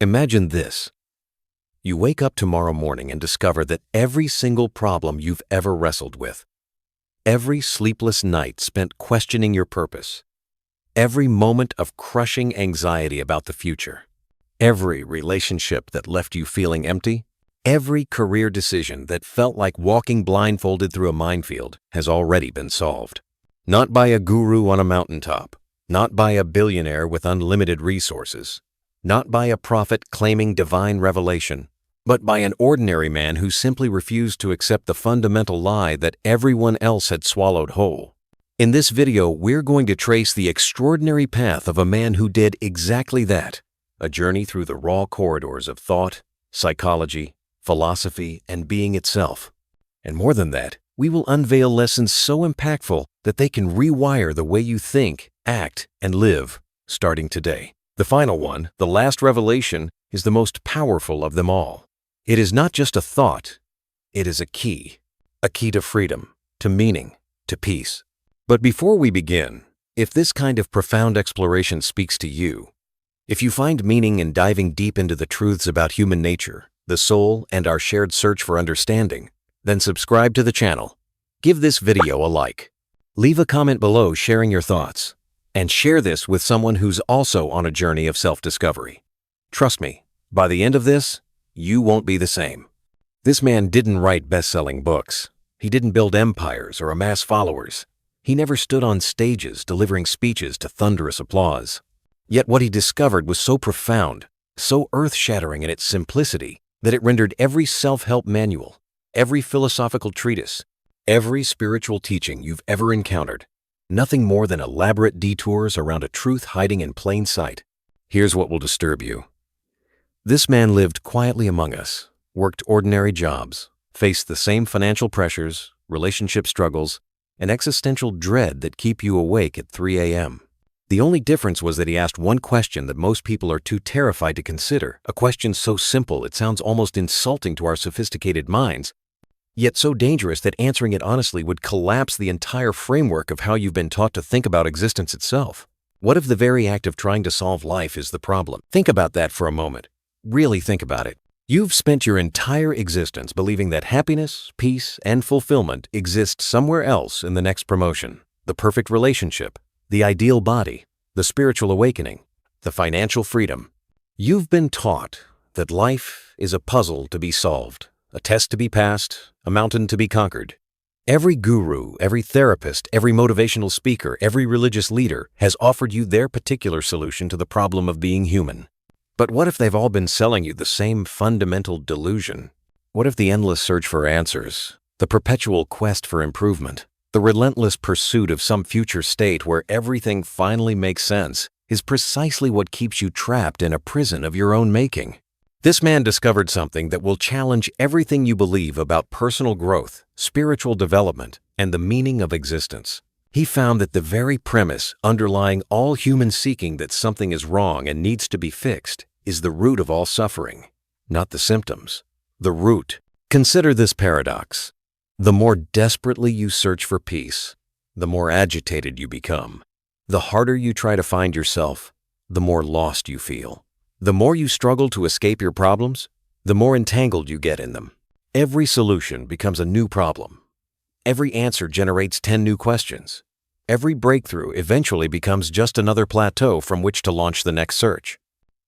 Imagine this. You wake up tomorrow morning and discover that every single problem you've ever wrestled with, every sleepless night spent questioning your purpose, every moment of crushing anxiety about the future, every relationship that left you feeling empty, every career decision that felt like walking blindfolded through a minefield has already been solved. Not by a guru on a mountaintop, not by a billionaire with unlimited resources, not by a prophet claiming divine revelation, but by an ordinary man who simply refused to accept the fundamental lie that everyone else had swallowed whole. In this video, we're going to trace the extraordinary path of a man who did exactly that, a journey through the raw corridors of thought, psychology, philosophy, and being itself. And more than that, we will unveil lessons so impactful that they can rewire the way you think, act, and live, starting today. The final one, the last revelation, is the most powerful of them all. It is not just a thought, it is a key to freedom, to meaning, to peace. But before we begin, if this kind of profound exploration speaks to you, if you find meaning in diving deep into the truths about human nature, the soul, and our shared search for understanding, then subscribe to the channel. Give this video a like. Leave a comment below sharing your thoughts. And share this with someone who's also on a journey of self-discovery. Trust me, by the end of this, you won't be the same. This man didn't write best-selling books. He didn't build empires or amass followers. He never stood on stages delivering speeches to thunderous applause. Yet what he discovered was so profound, so earth-shattering in its simplicity, that it rendered every self-help manual, every philosophical treatise, every spiritual teaching you've ever encountered nothing more than elaborate detours around a truth hiding in plain sight. Here's what will disturb you. This man lived quietly among us, worked ordinary jobs, faced the same financial pressures, relationship struggles, and existential dread that keep you awake at 3 a.m. The only difference was that he asked one question that most people are too terrified to consider, a question so simple it sounds almost insulting to our sophisticated minds, yet so dangerous that answering it honestly would collapse the entire framework of how you've been taught to think about existence itself. What if the very act of trying to solve life is the problem? Think about that for a moment. Really think about it. You've spent your entire existence believing that happiness, peace, and fulfillment exist somewhere else in the next promotion, the perfect relationship, the ideal body, the spiritual awakening, the financial freedom. You've been taught that life is a puzzle to be solved, a test to be passed, a mountain to be conquered. Every guru, every therapist, every motivational speaker, every religious leader has offered you their particular solution to the problem of being human. But what if they've all been selling you the same fundamental delusion? What if the endless search for answers, the perpetual quest for improvement, the relentless pursuit of some future state where everything finally makes sense is precisely what keeps you trapped in a prison of your own making? This man discovered something that will challenge everything you believe about personal growth, spiritual development, and the meaning of existence. He found that the very premise underlying all human seeking that something is wrong and needs to be fixed is the root of all suffering, not the symptoms, the root. Consider this paradox. The more desperately you search for peace, the more agitated you become. The harder you try to find yourself, the more lost you feel. The more you struggle to escape your problems, the more entangled you get in them. Every solution becomes a new problem. Every answer generates 10 new questions. Every breakthrough eventually becomes just another plateau from which to launch the next search.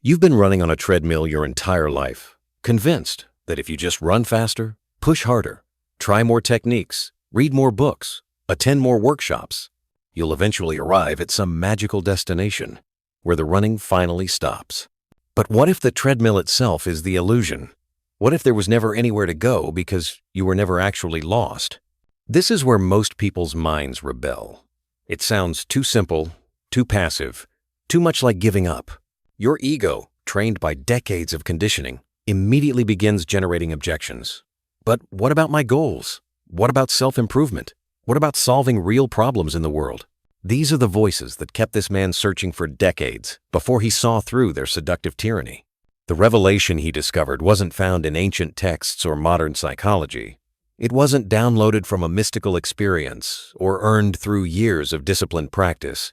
You've been running on a treadmill your entire life, convinced that if you just run faster, push harder, try more techniques, read more books, attend more workshops, you'll eventually arrive at some magical destination where the running finally stops. But what if the treadmill itself is the illusion? What if there was never anywhere to go because you were never actually lost? This is where most people's minds rebel. It sounds too simple, too passive, too much like giving up. Your ego, trained by decades of conditioning, immediately begins generating objections. But what about my goals? What about self-improvement? What about solving real problems in the world? These are the voices that kept this man searching for decades before he saw through their seductive tyranny. The revelation he discovered wasn't found in ancient texts or modern psychology. It wasn't downloaded from a mystical experience or earned through years of disciplined practice.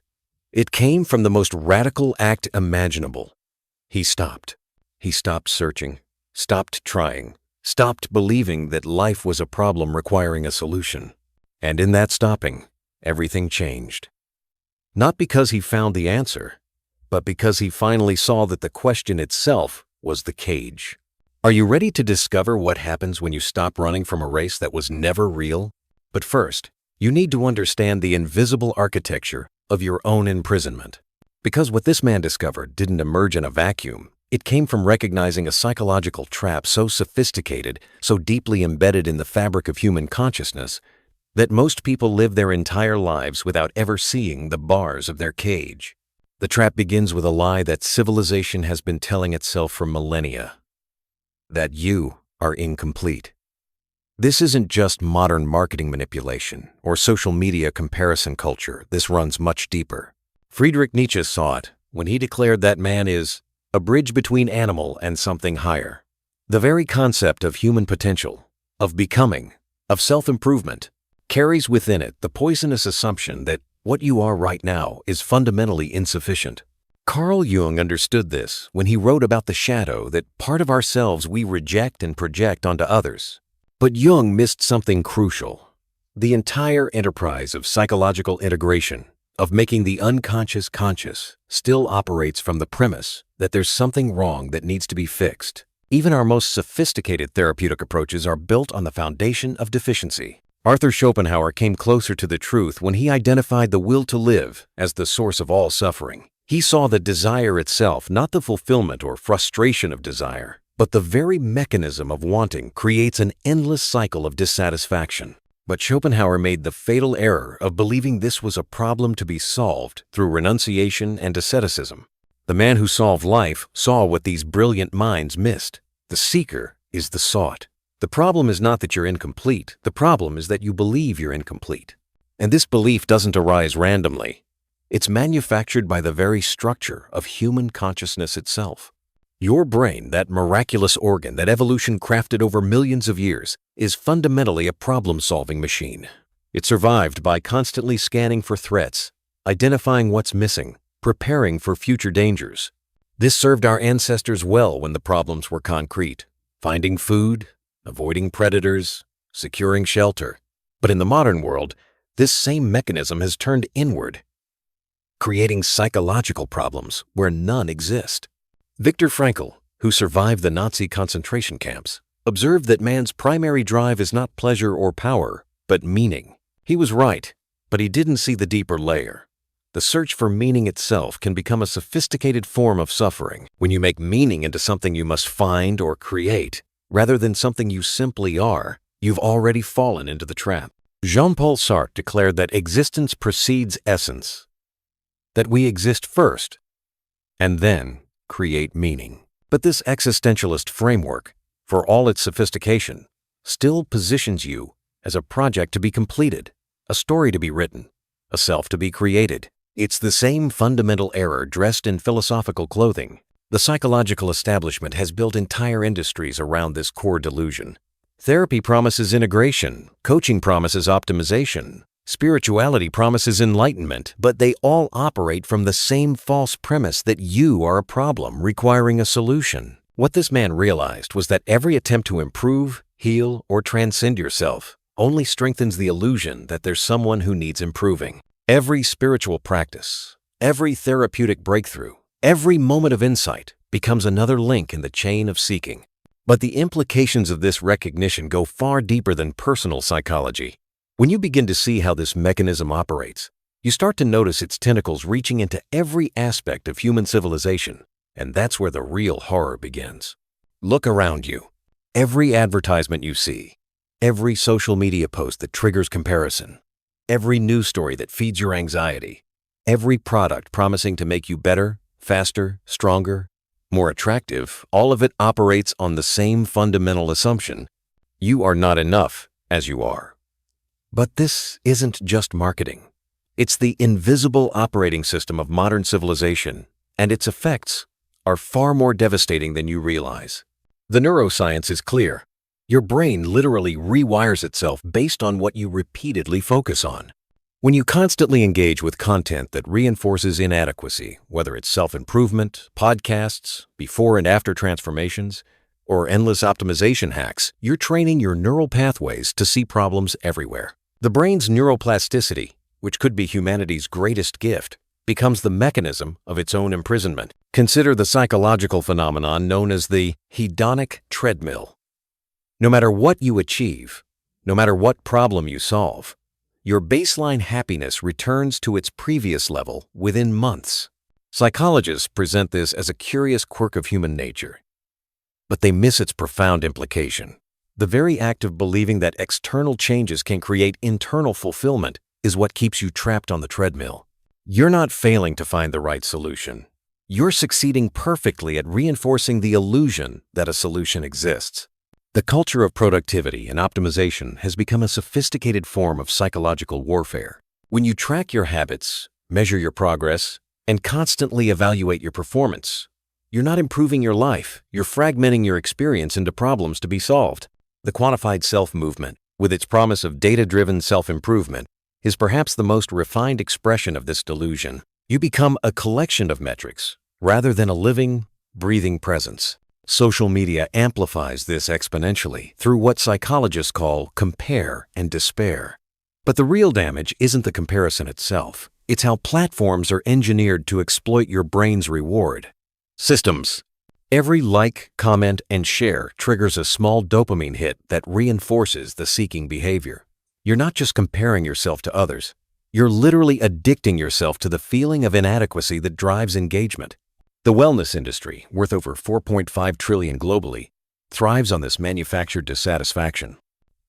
It came from the most radical act imaginable. He stopped. He stopped searching, stopped trying, stopped believing that life was a problem requiring a solution. And in that stopping, everything changed. Not because he found the answer, but because he finally saw that the question itself was the cage. Are you ready to discover what happens when you stop running from a race that was never real? But first, you need to understand the invisible architecture of your own imprisonment. Because what this man discovered didn't emerge in a vacuum. It came from recognizing a psychological trap so sophisticated, so deeply embedded in the fabric of human consciousness, that most people live their entire lives without ever seeing the bars of their cage. The trap begins with a lie that civilization has been telling itself for millennia: that you are incomplete. This isn't just modern marketing manipulation or social media comparison culture. This runs much deeper. Friedrich Nietzsche saw it when he declared that man is a bridge between animal and something higher. The very concept of human potential, of becoming, of self-improvement, carries within it the poisonous assumption that what you are right now is fundamentally insufficient. Carl Jung understood this when he wrote about the shadow that part of ourselves we reject and project onto others. But Jung missed something crucial. The entire enterprise of psychological integration, of making the unconscious conscious, still operates from the premise that there's something wrong that needs to be fixed. Even our most sophisticated therapeutic approaches are built on the foundation of deficiency. Arthur Schopenhauer came closer to the truth when he identified the will to live as the source of all suffering. He saw the desire itself, not the fulfillment or frustration of desire, but the very mechanism of wanting creates an endless cycle of dissatisfaction. But Schopenhauer made the fatal error of believing this was a problem to be solved through renunciation and asceticism. The man who solved life saw what these brilliant minds missed. The seeker is the sought. The problem is not that you're incomplete. The problem is that you believe you're incomplete. And this belief doesn't arise randomly. It's manufactured by the very structure of human consciousness itself. Your brain, that miraculous organ that evolution crafted over millions of years, is fundamentally a problem-solving machine. It survived by constantly scanning for threats, identifying what's missing, preparing for future dangers. This served our ancestors well when the problems were concrete: finding food, avoiding predators, securing shelter. But in the modern world, this same mechanism has turned inward, creating psychological problems where none exist. Viktor Frankl, who survived the Nazi concentration camps, observed that man's primary drive is not pleasure or power, but meaning. He was right, but he didn't see the deeper layer. The search for meaning itself can become a sophisticated form of suffering when you make meaning into something you must find or create, rather than something you simply are. You've already fallen into the trap. Jean-Paul Sartre declared that existence precedes essence, that we exist first, and then create meaning. But this existentialist framework, for all its sophistication, still positions you as a project to be completed, a story to be written, a self to be created. It's the same fundamental error dressed in philosophical clothing. The psychological establishment has built entire industries around this core delusion. Therapy promises integration, coaching promises optimization, spirituality promises enlightenment, but they all operate from the same false premise that you are a problem requiring a solution. What this man realized was that every attempt to improve, heal, or transcend yourself only strengthens the illusion that there's someone who needs improving. Every spiritual practice, every therapeutic breakthrough, every moment of insight becomes another link in the chain of seeking. But the implications of this recognition go far deeper than personal psychology. When you begin to see how this mechanism operates, you start to notice its tentacles reaching into every aspect of human civilization, and that's where the real horror begins. Look around you. Every advertisement you see, every social media post that triggers comparison, every news story that feeds your anxiety, every product promising to make you better, faster, stronger, more attractive, all of it operates on the same fundamental assumption: you are not enough as you are. But this isn't just marketing. It's the invisible operating system of modern civilization, and its effects are far more devastating than you realize. The neuroscience is clear. Your brain literally rewires itself based on what you repeatedly focus on. When you constantly engage with content that reinforces inadequacy, whether it's self-improvement, podcasts, before and after transformations, or endless optimization hacks, you're training your neural pathways to see problems everywhere. The brain's neuroplasticity, which could be humanity's greatest gift, becomes the mechanism of its own imprisonment. Consider the psychological phenomenon known as the hedonic treadmill. No matter what you achieve, no matter what problem you solve, your baseline happiness returns to its previous level within months. Psychologists present this as a curious quirk of human nature, but they miss its profound implication. The very act of believing that external changes can create internal fulfillment is what keeps you trapped on the treadmill. You're not failing to find the right solution. You're succeeding perfectly at reinforcing the illusion that a solution exists. The culture of productivity and optimization has become a sophisticated form of psychological warfare. When you track your habits, measure your progress, and constantly evaluate your performance, you're not improving your life, you're fragmenting your experience into problems to be solved. The quantified self movement, with its promise of data-driven self-improvement, is perhaps the most refined expression of this delusion. You become a collection of metrics, rather than a living, breathing presence. Social media amplifies this exponentially through what psychologists call compare and despair. But the real damage isn't the comparison itself. It's how platforms are engineered to exploit your brain's reward. Systems. Every like, comment, and share triggers a small dopamine hit that reinforces the seeking behavior. You're not just comparing yourself to others. You're literally addicting yourself to the feeling of inadequacy that drives engagement. The wellness industry, worth over $4.5 trillion globally, thrives on this manufactured dissatisfaction.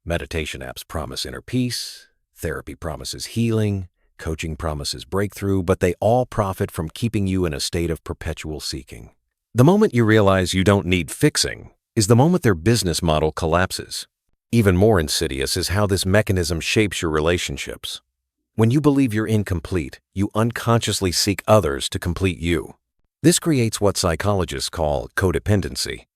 Meditation apps promise inner peace, therapy promises healing, coaching promises breakthrough, but they all profit from keeping you in a state of perpetual seeking. The moment you realize you don't need fixing is the moment their business model collapses. Even more insidious is how this mechanism shapes your relationships. When you believe you're incomplete, you unconsciously seek others to complete you. This creates what psychologists call codependency.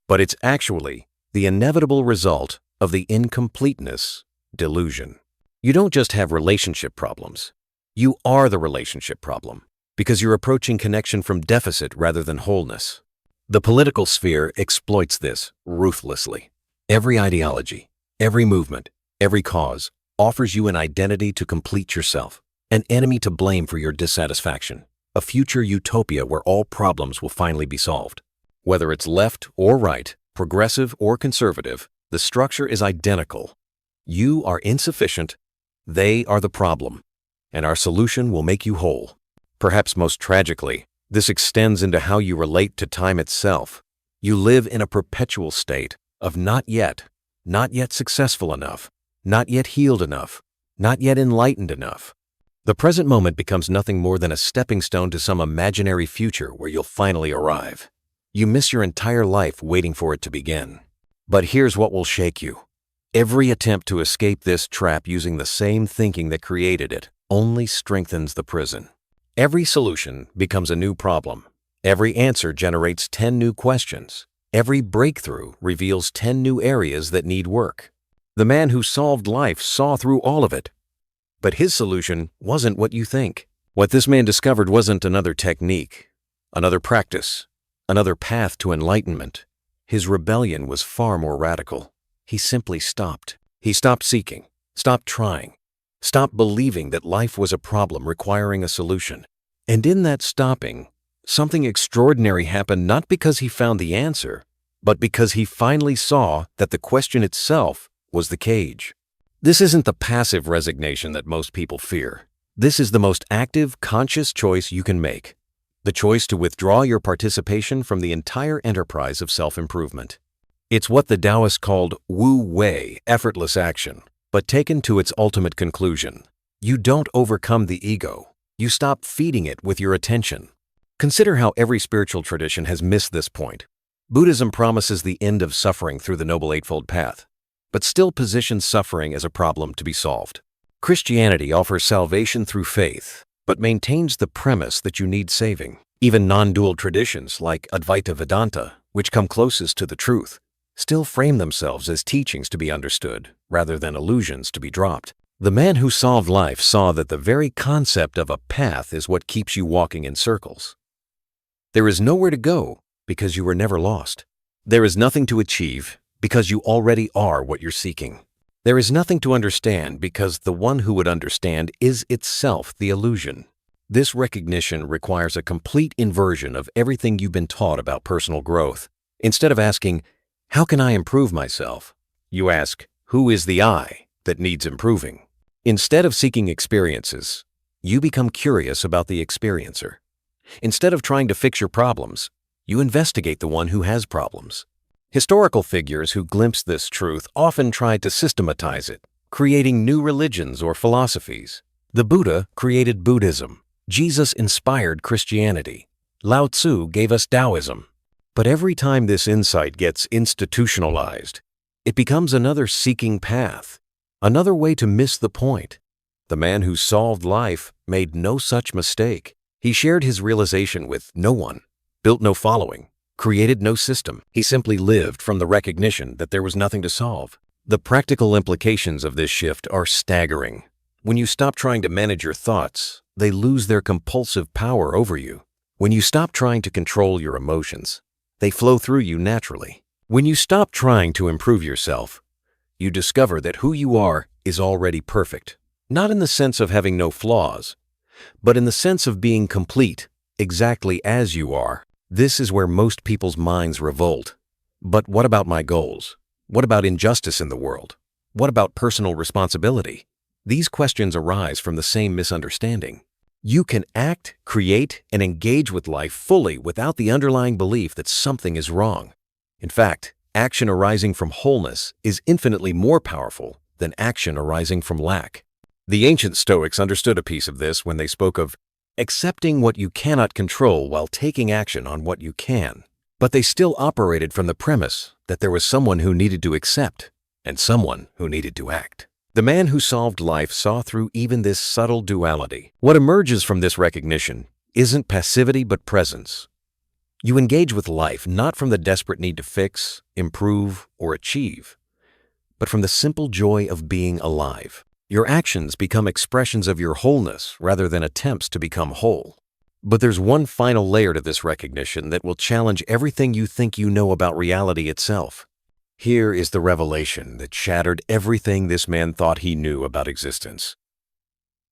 But it's actually the inevitable result of the incompleteness delusion. You don't just have relationship problems. You are the relationship problem, because you're approaching connection from deficit rather than wholeness. The political sphere exploits this ruthlessly. Every ideology, every movement, every cause offers you an identity to complete yourself, an enemy to blame for your dissatisfaction, a future utopia where all problems will finally be solved. Whether it's left or right, progressive or conservative, the structure is identical. You are insufficient, they are the problem, and our solution will make you whole. Perhaps most tragically, this extends into how you relate to time itself. You live in a perpetual state of not yet successful enough, not yet healed enough, not yet enlightened enough. The present moment becomes nothing more than a stepping stone to some imaginary future where you'll finally arrive. You miss your entire life waiting for it to begin. But here's what will shake you. Every attempt to escape this trap using the same thinking that created it only strengthens the prison. Every solution becomes a new problem. Every answer generates 10 new questions. Every breakthrough reveals 10 new areas that need work. The man who solved life saw through all of it. But his solution wasn't what you think. What this man discovered wasn't another technique, another practice, another path to enlightenment. His rebellion was far more radical. He simply stopped. He stopped seeking, stopped trying, stopped believing that life was a problem requiring a solution. And in that stopping, something extraordinary happened, not because he found the answer, but because he finally saw that the question itself was the cage. This isn't the passive resignation that most people fear. This is the most active, conscious choice you can make. The choice to withdraw your participation from the entire enterprise of self-improvement. It's what the Taoists called Wu Wei, effortless action, but taken to its ultimate conclusion. You don't overcome the ego. You stop feeding it with your attention. Consider how every spiritual tradition has missed this point. Buddhism promises the end of suffering through the Noble Eightfold Path, but still positions suffering as a problem to be solved. Christianity offers salvation through faith, but maintains the premise that you need saving. Even non-dual traditions like Advaita Vedanta, which come closest to the truth, still frame themselves as teachings to be understood rather than illusions to be dropped. The man who solved life saw that the very concept of a path is what keeps you walking in circles. There is nowhere to go because you were never lost. There is nothing to achieve because you already are what you're seeking. There is nothing to understand because the one who would understand is itself the illusion. This recognition requires a complete inversion of everything you've been taught about personal growth. Instead of asking, "How can I improve myself?" you ask, "Who is the I that needs improving?" Instead of seeking experiences, you become curious about the experiencer. Instead of trying to fix your problems, you investigate the one who has problems. Historical figures who glimpsed this truth often tried to systematize it, creating new religions or philosophies. The Buddha created Buddhism. Jesus inspired Christianity. Lao Tzu gave us Taoism. But every time this insight gets institutionalized, it becomes another seeking path, another way to miss the point. The man who solved life made no such mistake. He shared his realization with no one, built no following, created no system. He simply lived from the recognition that there was nothing to solve. The practical implications of this shift are staggering. When you stop trying to manage your thoughts, they lose their compulsive power over you. When you stop trying to control your emotions, they flow through you naturally. When you stop trying to improve yourself, you discover that who you are is already perfect. Not in the sense of having no flaws, but in the sense of being complete, exactly as you are. This is where most people's minds revolt. But what about my goals? What about injustice in the world? What about personal responsibility? These questions arise from the same misunderstanding. You can act, create, and engage with life fully without the underlying belief that something is wrong. In fact, action arising from wholeness is infinitely more powerful than action arising from lack. The ancient Stoics understood a piece of this when they spoke of accepting what you cannot control while taking action on what you can. But they still operated from the premise that there was someone who needed to accept and someone who needed to act. The man who solved life saw through even this subtle duality. What emerges from this recognition isn't passivity but presence. You engage with life not from the desperate need to fix, improve, or achieve, but from the simple joy of being alive. Your actions become expressions of your wholeness rather than attempts to become whole. But there's one final layer to this recognition that will challenge everything you think you know about reality itself. Here is the revelation that shattered everything this man thought he knew about existence.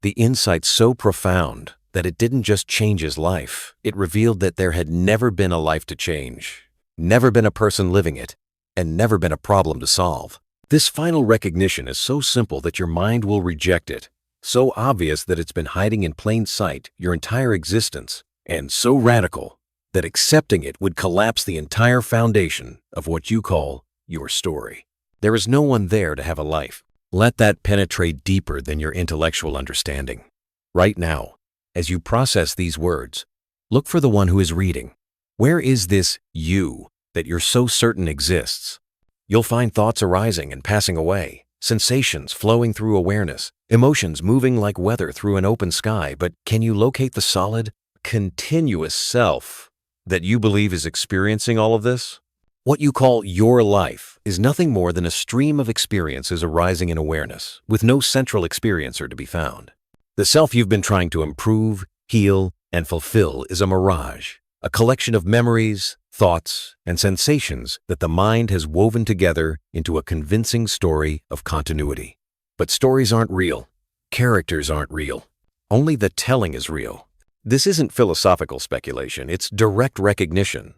The insight so profound that it didn't just change his life, it revealed that there had never been a life to change, never been a person living it, and never been a problem to solve. This final recognition is so simple that your mind will reject it, so obvious that it's been hiding in plain sight your entire existence, and so radical that accepting it would collapse the entire foundation of what you call your story. There is no one there to have a life. Let that penetrate deeper than your intellectual understanding. Right now, as you process these words, look for the one who is reading. Where is this you that you're so certain exists? You'll find thoughts arising and passing away, sensations flowing through awareness, emotions moving like weather through an open sky, but can you locate the solid, continuous self that you believe is experiencing all of this? What you call your life is nothing more than a stream of experiences arising in awareness, with no central experiencer to be found. The self you've been trying to improve, heal, and fulfill is a mirage, a collection of memories, thoughts, and sensations that the mind has woven together into a convincing story of continuity. But stories aren't real. Characters aren't real. Only the telling is real. This isn't philosophical speculation, it's direct recognition.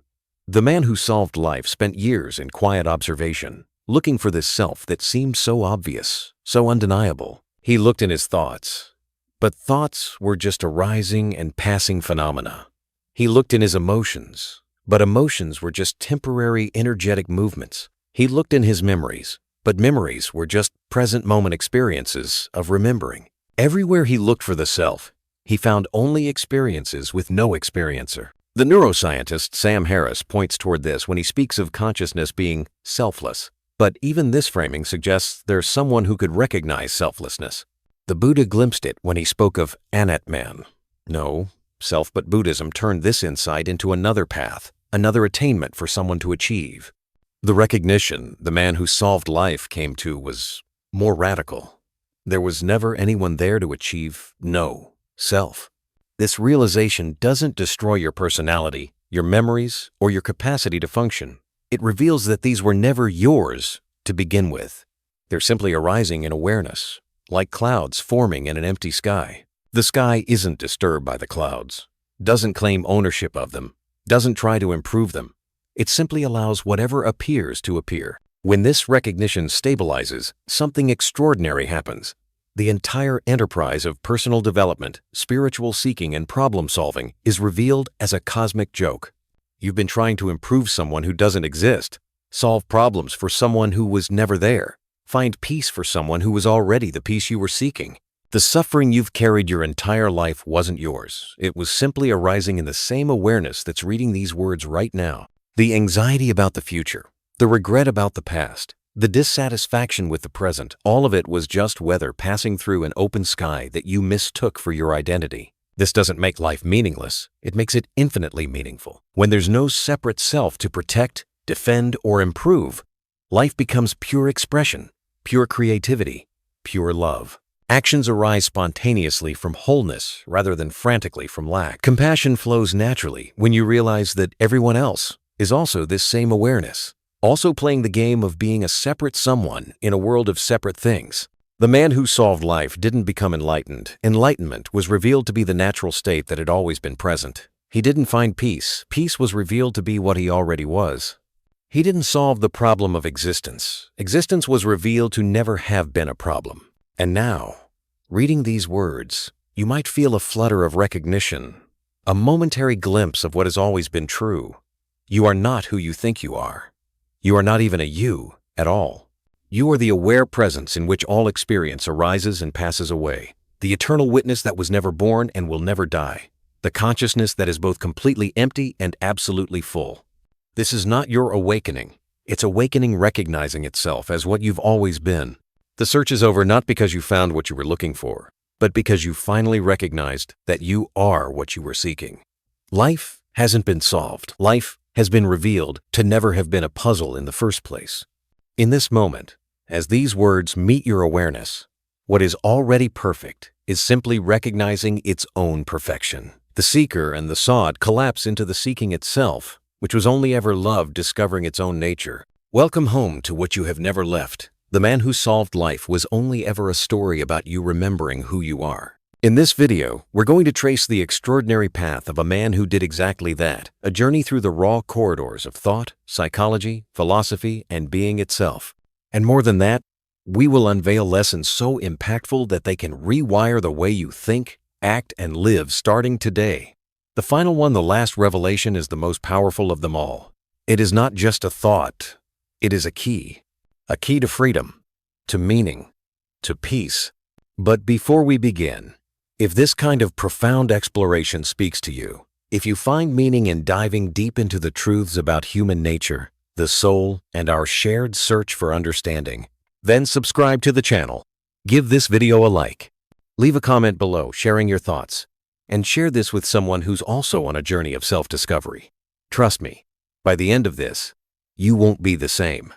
The man who solved life spent years in quiet observation, looking for this self that seemed so obvious, so undeniable. He looked in his thoughts, but thoughts were just arising and passing phenomena. He looked in his emotions, but emotions were just temporary energetic movements. He looked in his memories, but memories were just present moment experiences of remembering. Everywhere he looked for the self, he found only experiences with no experiencer. The neuroscientist Sam Harris points toward this when he speaks of consciousness being selfless. But even this framing suggests there's someone who could recognize selflessness. The Buddha glimpsed it when he spoke of Anatman. No, self but Buddhism turned this insight into another path, another attainment for someone to achieve. The recognition the man who solved life came to was more radical. There was never anyone there to achieve no self. This realization doesn't destroy your personality, your memories, or your capacity to function. It reveals that these were never yours to begin with. They're simply arising in awareness, like clouds forming in an empty sky. The sky isn't disturbed by the clouds, doesn't claim ownership of them, doesn't try to improve them. It simply allows whatever appears to appear. When this recognition stabilizes, something extraordinary happens. The entire enterprise of personal development, spiritual seeking, and problem solving is revealed as a cosmic joke. You've been trying to improve someone who doesn't exist, solve problems for someone who was never there, find peace for someone who was already the peace you were seeking. The suffering you've carried your entire life wasn't yours. It was simply arising in the same awareness that's reading these words right now. The anxiety about the future, the regret about the past, the dissatisfaction with the present, all of it was just weather passing through an open sky that you mistook for your identity. This doesn't make life meaningless. It makes it infinitely meaningful. When there's no separate self to protect, defend, or improve, life becomes pure expression, pure creativity, pure love. Actions arise spontaneously from wholeness rather than frantically from lack. Compassion flows naturally when you realize that everyone else is also this same awareness, also playing the game of being a separate someone in a world of separate things. The man who solved life didn't become enlightened. Enlightenment was revealed to be the natural state that had always been present. He didn't find peace. Peace was revealed to be what he already was. He didn't solve the problem of existence. Existence was revealed to never have been a problem. And now, reading these words, you might feel a flutter of recognition, a momentary glimpse of what has always been true. You are not who you think you are. You are not even a you at all. You are the aware presence in which all experience arises and passes away, the eternal witness that was never born and will never die, the consciousness that is both completely empty and absolutely full. This is not your awakening. It's awakening recognizing itself as what you've always been. The search is over not because you found what you were looking for, but because you finally recognized that you are what you were seeking. Life hasn't been solved. Life has been revealed to never have been a puzzle in the first place. In this moment, as these words meet your awareness, what is already perfect is simply recognizing its own perfection. The seeker and the sought collapse into the seeking itself, which was only ever love discovering its own nature. Welcome home to what you have never left. The man who solved life was only ever a story about you remembering who you are. In this video, we're going to trace the extraordinary path of a man who did exactly that, a journey through the raw corridors of thought, psychology, philosophy, and being itself. And more than that, we will unveil lessons so impactful that they can rewire the way you think, act, and live starting today. The final one, the last revelation, is the most powerful of them all. It is not just a thought, it is a key to freedom, to meaning, to peace. But before we begin, if this kind of profound exploration speaks to you, if you find meaning in diving deep into the truths about human nature, the soul, and our shared search for understanding, then subscribe to the channel. Give this video a like. Leave a comment below sharing your thoughts, and share this with someone who's also on a journey of self-discovery. Trust me, by the end of this, you won't be the same.